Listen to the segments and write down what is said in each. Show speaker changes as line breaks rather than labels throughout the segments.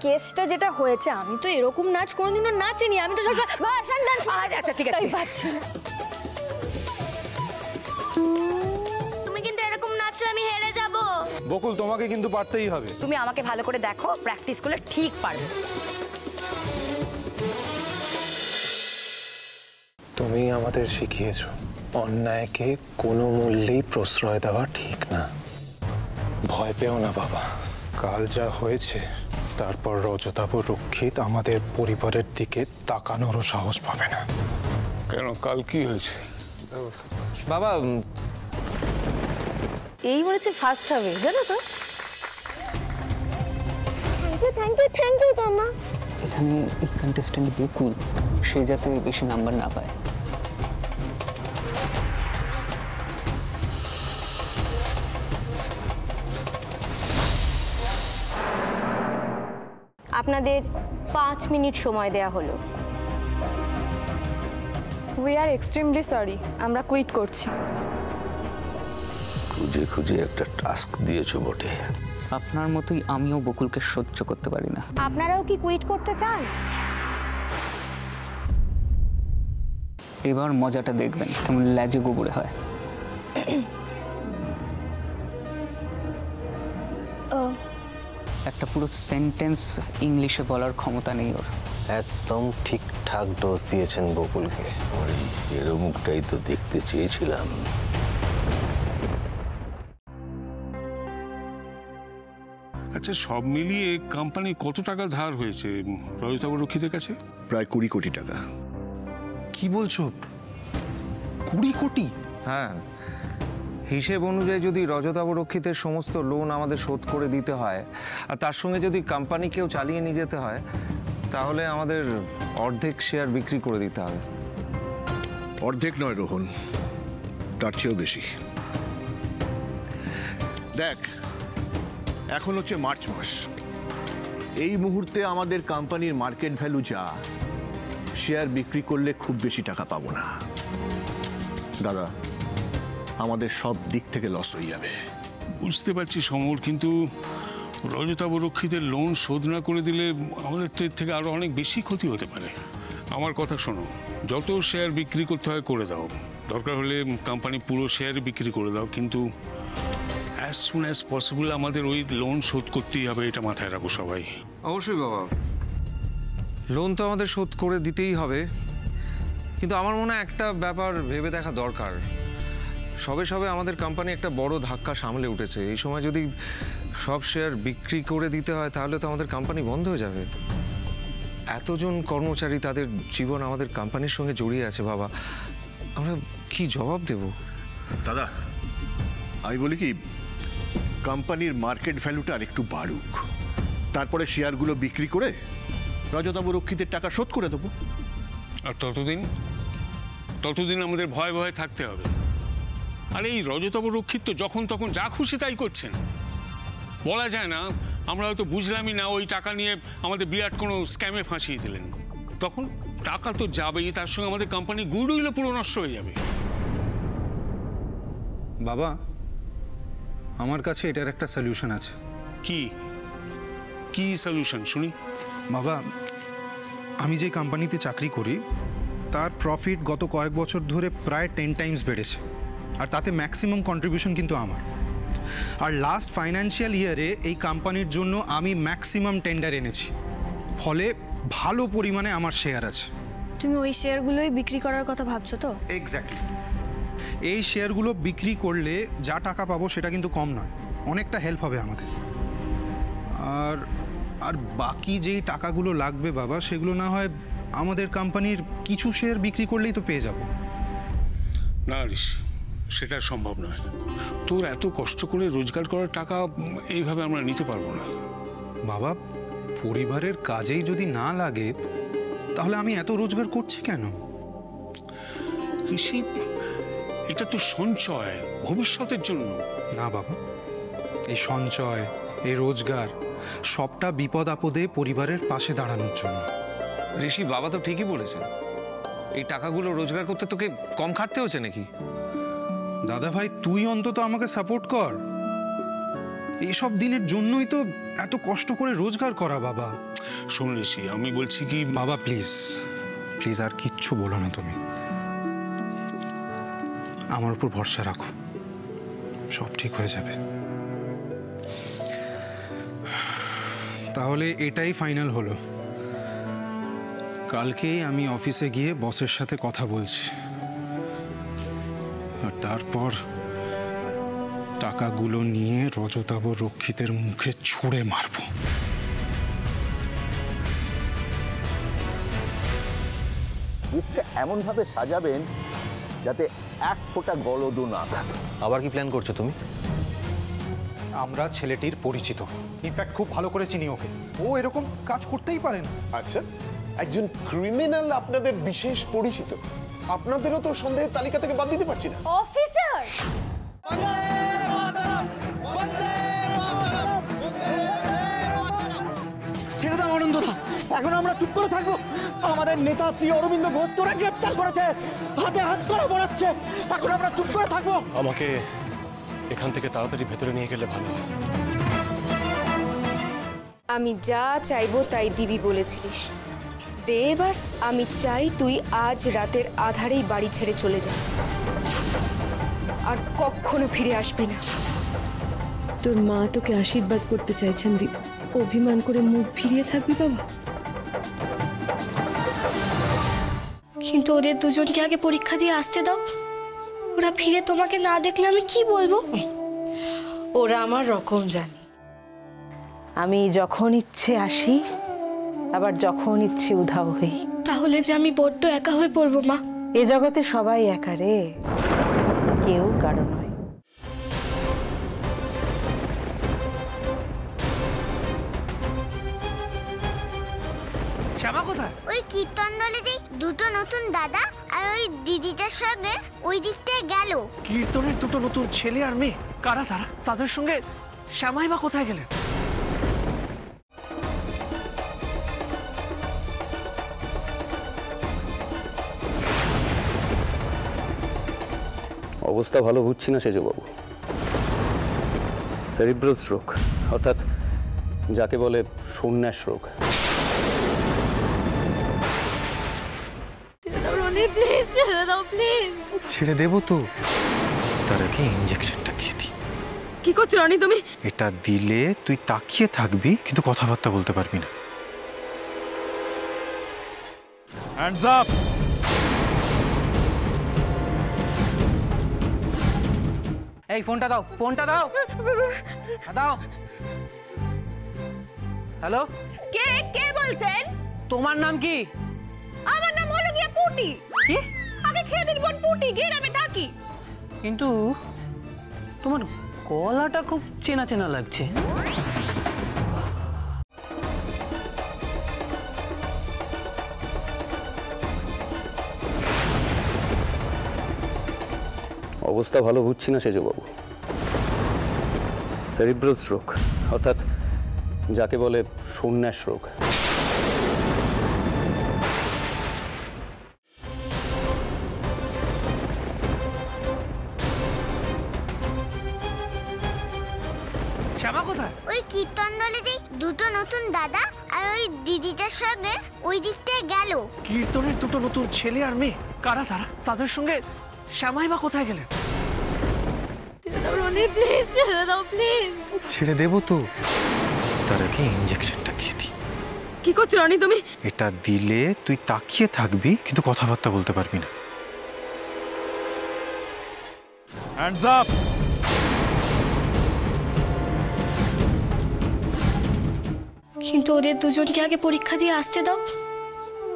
কেসটা যেটা হয়েছে, আমি তো এরকম নাচ কোনোদিনও নাচিনি। আমি তো
আচ্ছা ঠিক আছে,
তুমি কিন্তু এরকম নাচলে আমি হেরে যাব।
বকুল, তোমাকে কিন্তু পারতেই হবে।
তুমি আমাকে ভালো করে দেখো, প্র্যাকটিস করলে ঠিক পারবে।
তুমি আমাদের শিখিয়েছো অন্যায়কে কোনো মূল্যেই প্রশ্রয় দেওয়া ঠিক না। ভয় পেও না বাবা, কাল যা হয়েছে তারপর রজতাভ রক্ষিত আমাদের পরিবারের দিকে তাকানোরও সাহস পাবে না।
কেন, কাল কি হয়েছে?
বাবা,
এই বলেছে ফার্স্ট হবে, জানো তো?
থ্যাংক ইউ মামা।
এখানে এই কন্টেস্ট্যান্ট বকুল, সে যাতে বেশি নাম্বার না পায়।
আপনাদের 5 মিনিট সময় দেয়া হলো।
উই আর এক্সট্রিমলি সরি, আমরা কুইট করছি।
খুঁজে খুঁজে একটা টাস্ক দিয়েছো বটে।
আপনার মতোই আমিও বকুলকে সহ্য করতে পারি না।
আপনারাও কি কুইট করতে চান?
এবার মজাটা দেখবেন কেমন ল্যাজে গোবরে হয়। একটা পুরো সেন্টেন্স ইংলিশে বলার ক্ষমতা নেই ওর।
একদম ঠিকঠাক ডোজ দিয়েছেন বকুলকে।
এর মুখটাই তো দেখতে চেয়েছিলাম।
আচ্ছা, সব মিলিয়ে কোম্পানি কত টাকা ধার হয়েছে রজতাভ রক্ষিতের কাছে?
প্রায় 20 কোটি টাকা।
কি বলছো? 20 কোটি?
হ্যাঁ, হিসেব অনুযায়ী যদি রজতাভ রক্ষিতের সমস্ত লোন আমাদের শোধ করে দিতে হয়, আর তার সঙ্গে যদি কোম্পানিকেও চালিয়ে নিয়ে যেতে হয়, তাহলে আমাদের অর্ধেক শেয়ার বিক্রি করে দিতে হবে।
অর্ধেক নয় রোহন, তার চেয়েও বেশি। দেখ, এখন হচ্ছে মার্চ মাস। এই মুহূর্তে আমাদের কোম্পানির মার্কেট ভ্যালু যা, শেয়ার বিক্রি করলে খুব বেশি টাকা পাবো না দাদা। আমাদের সব দিক থেকে লস হয়ে যাবে।
বুঝতে পারছি সমর, কিন্তু রজতাভ রক্ষিতের লোন শোধ না করে দিলে আমাদের তো এর থেকে আরো অনেক বেশি ক্ষতি হতে পারে। আমার কথা শোনো, যত শেয়ার বিক্রি করতে হয় করে দাও, দরকার হলে কোম্পানি পুরো শেয়ার বিক্রি করে দাও, কিন্তু অ্যাজ সুন অ্যাজ পসিবল আমাদের ওই লোন শোধ করতেই হবে, এটা মাথায় রাখো সবাই।
অবশ্যই বাবা, লোন তো আমাদের শোধ করে দিতেই হবে, কিন্তু আমার মনে হয় একটা ব্যাপার ভেবে দেখা দরকার। সবে সবে আমাদের কোম্পানি একটা বড় ধাক্কা সামলে উঠেছে। এই সময় যদি সব শেয়ার বিক্রি করে দিতে হয়, তাহলে তো আমাদের কোম্পানি বন্ধ হয়ে যাবে। এতজন কর্মচারী, তাদের জীবন আমাদের কোম্পানির সঙ্গে জড়িয়ে আছে বাবা। আমরা কি জবাব দেব?
দাদা, আমি বলি কি, কোম্পানির মার্কেট ভ্যালুটা আর একটু বাড়ুক, তারপরে শেয়ারগুলো বিক্রি করে রজতাভ রক্ষিতের টাকা শোধ করে দেবো।
আর ততদিন আমাদের ভয়ে ভয়ে থাকতে হবে। আর এই রজতাভ রক্ষিত তো যখন তখন যা খুশি তাই করছেন। বলা যায় না আমরা হয়তো বুঝলামই না, ওই টাকা নিয়ে আমাদের বিরাট কোনো স্ক্যামে ফাঁসিয়ে দিলেন। তখন টাকা তো যাবেই, তার সঙ্গে আমাদের কোম্পানি গুডউইলও পুরো নষ্ট হয়ে যাবে।
বাবা, আমার কাছে এটার একটা সলিউশন আছে।
কি সলিউশন শুনি?
বাবা, আমি যে কোম্পানিতে চাকরি করি তার প্রফিট গত কয়েক বছর ধরে প্রায় 10 টাইমস বেড়েছে, আর তাতে ম্যাক্সিমাম কন্ট্রিবিউশন কিন্তু আমার। আর লাস্ট ফাইন্যান্সিয়াল ইয়ারে এই কোম্পানির জন্য আমি ম্যাক্সিমাম টেন্ডার এনেছি, ফলে ভালো পরিমাণে আমার শেয়ার আছে।
তুমি ওই শেয়ারগুলোই বিক্রি করার কথা ভাবছো তো?
এক্স্যাক্টলি। এই শেয়ারগুলো বিক্রি করলে যা টাকা পাবো সেটা কিন্তু কম নয়, অনেকটা হেল্প হবে আমাদের। আর বাকি যেই টাকাগুলো লাগবে বাবা, সেগুলো না হয় আমাদের কোম্পানির কিছু শেয়ার বিক্রি করলেই তো পেয়ে যাব।
না ঋষ, সেটা সম্ভব নয়। তোর এত কষ্ট করে রোজগার করার টাকা এইভাবে আমরা নিতে পারবো না
বাবা। পরিবারের কাজেই যদি না লাগে, তাহলে আমি এত রোজগার করছি কেন?
ঋষি, এটা তো সঞ্চয়, ভবিষ্যতের জন্য।
না বাবা, এই সঞ্চয়, এই রোজগার সবটা বিপদ আপদে পরিবারের পাশে দাঁড়ানোর জন্য।
ঋষি, বাবা তো ঠিকই বলেছেন। এই টাকাগুলো রোজগার করতে তোকে কম খাটতে হচ্ছে নাকি?
দাদা ভাই, তুই অন্তত আমাকে সাপোর্ট কর। এইসব দিনের জন্যই তো এত কষ্ট করে রোজগার করা বাবা।
শোন ঋষি, আমি বলছি কি,
বাবা প্লিজ প্লিজ আর কিচ্ছু বলো না তুমি, আমার উপর ভরসা রাখো, সব ঠিক হয়ে যাবে। তাহলে এটাই ফাইনাল হলো, কালকেই আমি অফিসে গিয়ে বসের সাথে কথা বলছি, আর তারপর টাকাগুলো নিয়ে রজতাভ রক্ষিতের মুখে ছুঁড়ে মারবো।
লিস্টটা এমনভাবে সাজাবেন যাতে এক ফোঁটা গলদও না থাকে।
আবার কি প্ল্যান করছো তুমি?
আমরা ছেলেটির পরিচিত, ইনফ্যাক্ট খুব ভালো করে চিনি ওকে, ও এরকম কাজ করতেই পারে না।
আচ্ছা, একজন ক্রিমিনাল আপনাদের বিশেষ পরিচিত, আপনাদেরও তো সন্দেহের তালিকা থেকে বাদ দিতে পারছি না।
অফিসার,
ছেড়ে দাও অনন্তদা, এখন আমরা চুপ করে থাকবো? আমাদের নেতা শ্রী অরবিন্দ ঘোষ তোরা গ্রেপ্তার করেছে, হাতে হাত করে পড়াচ্ছে, এখন আমরা চুপ করে থাকবো?
আমাকে এখান থেকে তাড়াতাড়ি ভেতরে নিয়ে গেলে ভালো হয়।
আমি যা চাইবো তাই দিবি বলেছিলিস, দে এবার। আমি চাই তুই আজ রাতের আধারেই বাড়ি ছেড়ে চলে যা, আর কখনো ফিরে আসবি না।
তোর মা তোকে আশীর্বাদ করতে চাইছেন দীপ, অভিমান করে মুখ ফিরিয়ে থাকবি বাবা?
কিন্তু ওদের দুজনকে আগে পরীক্ষা দিয়ে আসতে দাও, ওরা ফিরে তোমাকে না দেখলে আমি কি বলবো?
ওরা আমার রকম জানে, আমি যখন ইচ্ছে আসি, আবার যখন ইচ্ছে উধাও হই।
তাহলে যে আমি বড্ড একা হয়ে পড়বো মা।
এ জগতে সবাই একা রে, কেউ কারো নয়।
শ্যামা কোথায়?
ওই কীর্তন দলে যে দুটো নতুন দাদা আর ওই দিদিটার সঙ্গে ওই দিকটায় গেল।
কীর্তনের দুটো নতুন ছেলে আর মেয়ে, কারা তারা? তাদের সঙ্গে শ্যামাই বা কোথায় গেলেন?
অবস্থা ভালো বুঝছি না সেজবাবু। সেরিব্রাল স্ট্রোক, অর্থাৎ যাকে বলে সন্ন্যাস রোগ।
ছেড়ে দেবো তো, তার আগে ইঞ্জেকশনটা দিয়ে দিই।
কি করছো রনি তুমি?
এটা দিলে তুই তাকিয়ে থাকবি কিন্তু কথাবার্তা বলতে পারবি না।
Hands up.
এই ফোনটা দাও, ফোনটা দাও, দাও। হ্যালো,
কে কে বলছেন?
তোমার নাম কি?
আমার নাম হলো গিয়ে পুটি।
কি?
আগে খেয়ে দিন বোন পুটি, গ্রামে ডাকি।
কিন্তু তোমার গলাটা খুব চেনা চেনা লাগছে।
অবস্থা ভালো বুঝছি না সেজবাবু। সেরিব্রাল স্ট্রোক, অর্থাৎ যাকে বলে সন্ন্যাস রোগ।
শ্যামা কোথায়?
ওই কীর্তন দলে যে দুটো নতুন দাদা আর ওই দিদিটার সঙ্গে ওই দিকটায় গেল।
কীর্তনের দুটো নতুন ছেলে আর মেয়ে, কারা তারা? তাদের সঙ্গে শ্যামাই বা কোথায় গেলেন?
ছেড়ে দেবো তো, তার আগে ইঞ্জেকশনটা দিয়ে দিই।
কি করছো রনি তুমি?
এটা দিলে তুই তাকিয়ে থাকবি কিন্তু কথাবার্তা বলতে পারবি না।
Hands up.
কিন্তু ওদের দুজনকে আগে পরীক্ষা দিয়ে আসতে দাও,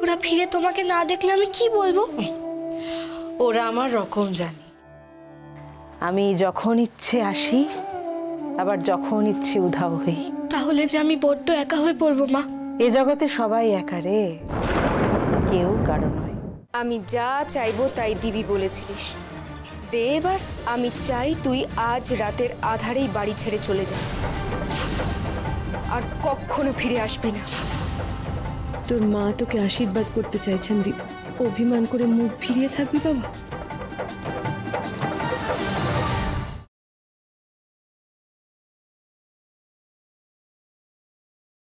ওরা ফিরে তোমাকে না দেখলে আমি কি বলবো?
ওরা আমার রকম জানে, আমি যখন ইচ্ছে আসি, আবার যখন ইচ্ছে উধাও হই।
তাহলে যে আমি বড্ড একা হয়ে পড়বো মা।
এ জগতে সবাই একা রে, কেউ কারো নয়।
আমি যা চাইবো তাই দিবি বলেছিলিস, দে এবার। আমি চাই তুই আজ রাতের আধারেই বাড়ি ছেড়ে চলে যা, আর কখনো ফিরে আসবি না।
তোর মা তোকে আশীর্বাদ করতে চাইছেন দীপ, অভিমান করে মুখ ফিরিয়ে থাকবি বাবা?